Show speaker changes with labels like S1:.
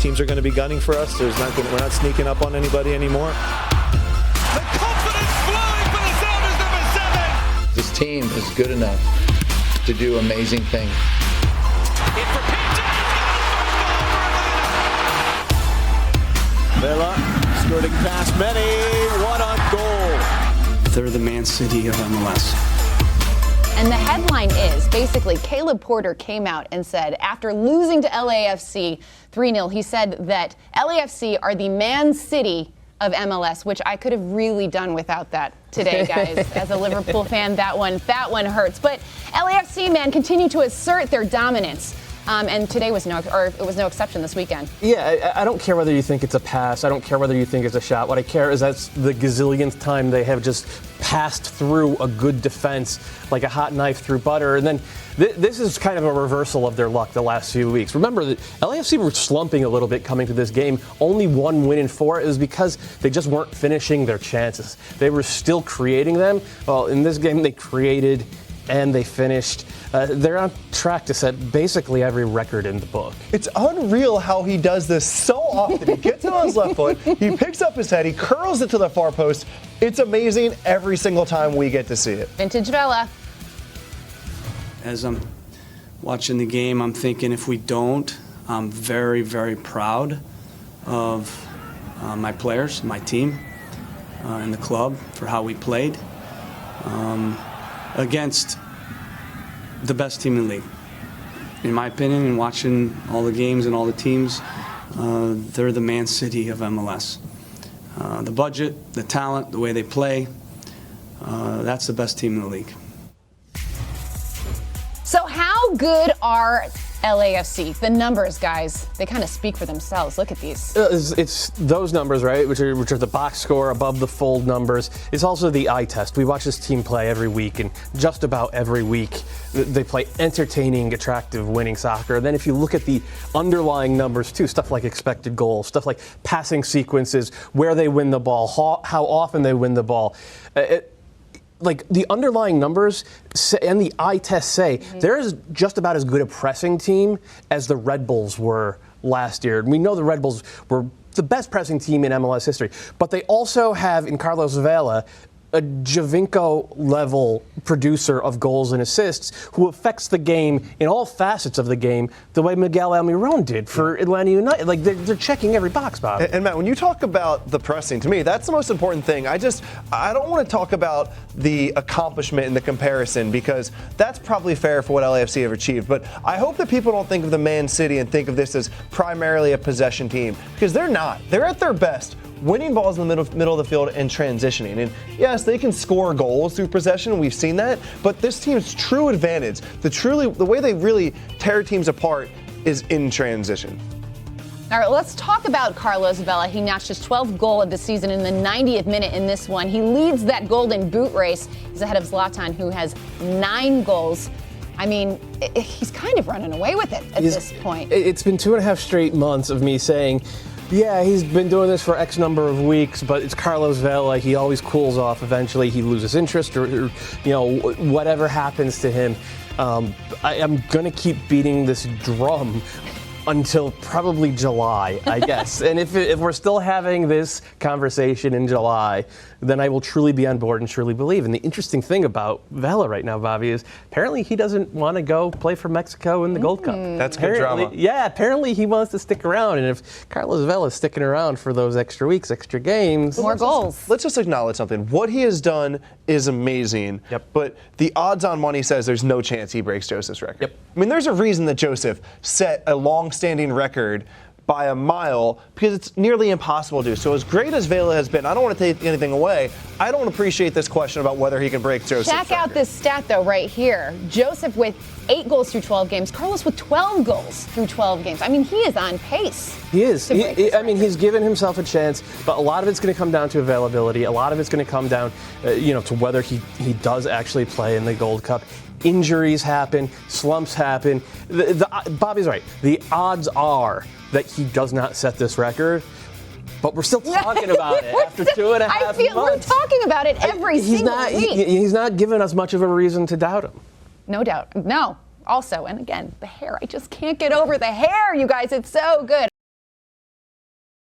S1: teams are going to be gunning for us. We're not sneaking up on anybody anymore.
S2: The confidence flowing for the Sounders, number 7.
S3: This team is good enough to do amazing things.
S2: In for Pinto.
S1: Vela skirting past many. What a goal!
S4: They're the Man City of MLS.
S5: And the headline is basically Caleb Porter came out and said after losing to LAFC 3-0, he said that LAFC are the Man City of MLS, which I could have really done without that today, guys. As a Liverpool fan, that one hurts. But LAFC, man, continue to assert their dominance. And today was no exception this weekend.
S6: Yeah, I don't care whether you think it's a pass. I don't care whether you think it's a shot. What I care is that's the gazillionth time they have just passed through a good defense like a hot knife through butter. And then this is kind of a reversal of their luck the last few weeks. Remember that LAFC were slumping a little bit coming to this game. Only 1 win in 4. It was because they just weren't finishing their chances. They were still creating them. Well, in this game they created and they finished. They're on track to set basically every record in the book.
S7: It's unreal how he does this so often. He gets it on his left foot, he picks up his head, he curls it to the far post. It's amazing every single time we get to see it.
S5: Vintage Vela.
S4: As I'm watching the game, I'm thinking if we don't, I'm very, very proud of my players, my team, and the club for how we played against the best team in the league. In my opinion, and watching all the games and all the teams, they're the Man City of MLS. The budget, the talent, the way they play, that's the best team in the league.
S5: So how good are LAFC? The numbers, guys, they kind of speak for themselves. Look at these.
S6: It's those numbers, right, which are the box score above the fold numbers. It's also the eye test. We watch this team play every week, and just about every week they play entertaining, attractive, winning soccer. And then if you look at the underlying numbers too, stuff like expected goals, stuff like passing sequences, where they win the ball, how often they win the ball. Like the underlying numbers and the eye test say they're just about as good a pressing team as the Red Bulls were last year. And we know the Red Bulls were the best pressing team in MLS history, but they also have in Carlos Vela a Javinko-level producer of goals and assists who affects the game in all facets of the game the way Miguel Almiron did for Atlanta United. Like, they're checking every box, Bob.
S7: And Matt, when you talk about the pressing, to me, that's the most important thing. I don't want to talk about the accomplishment and the comparison because that's probably fair for what LAFC have achieved. But I hope that people don't think of the Man City and think of this as primarily a possession team because they're not. They're at their best winning balls in the middle of the field and transitioning. And yes, they can score goals through possession. We've seen that. But this team's true advantage, the way they really tear teams apart is in transition.
S5: All right, let's talk about Carlos Vela. He notched his 12th goal of the season in the 90th minute in this one. He leads that Golden Boot race. He's ahead of Zlatan, who has 9 goals. I mean, he's kind of running away with it at this point.
S6: It's been 2.5 straight months of me saying, yeah, he's been doing this for X number of weeks, but it's Carlos Vela. He always cools off eventually. He loses interest or whatever happens to him. I'm going to keep beating this drum until probably July, I guess. And if we're still having this conversation in July, then I will truly be on board and truly believe. And the interesting thing about Vela right now, Bobby, is apparently he doesn't want to go play for Mexico in the Gold Cup.
S7: That's good drama.
S6: Yeah, apparently he wants to stick around. And if Carlos Vela is sticking around for those extra weeks, extra games.
S5: More goals.
S7: Let's just acknowledge something. What he has done is amazing.
S6: Yep. But
S7: the odds on money says there's no chance he breaks Joseph's record.
S6: Yep.
S7: I mean, there's a reason that Joseph set a long-standing record by a mile because it's nearly impossible to do. So as great as Vela has been, I don't want to take anything away. I don't appreciate this question about whether he can break Joseph's record.
S5: Check out this stat, though, right here. Joseph with 8 goals through 12 games. Carlos with 12 goals through 12 games. I mean, he is on pace.
S6: He is. I mean, he's given himself a chance, but a lot of it's going to come down to availability. A lot of it's going to come down, to whether he does actually play in the Gold Cup. Injuries happen, slumps happen. Bobby's right. The odds are that he does not set this record, but we're still talking about it after 2.5 months.
S5: I feel we're talking about it every single week.
S6: He's not given us much of a reason to doubt him.
S5: No doubt. No. Also, and again, the hair. I just can't get over the hair, you guys. It's so good.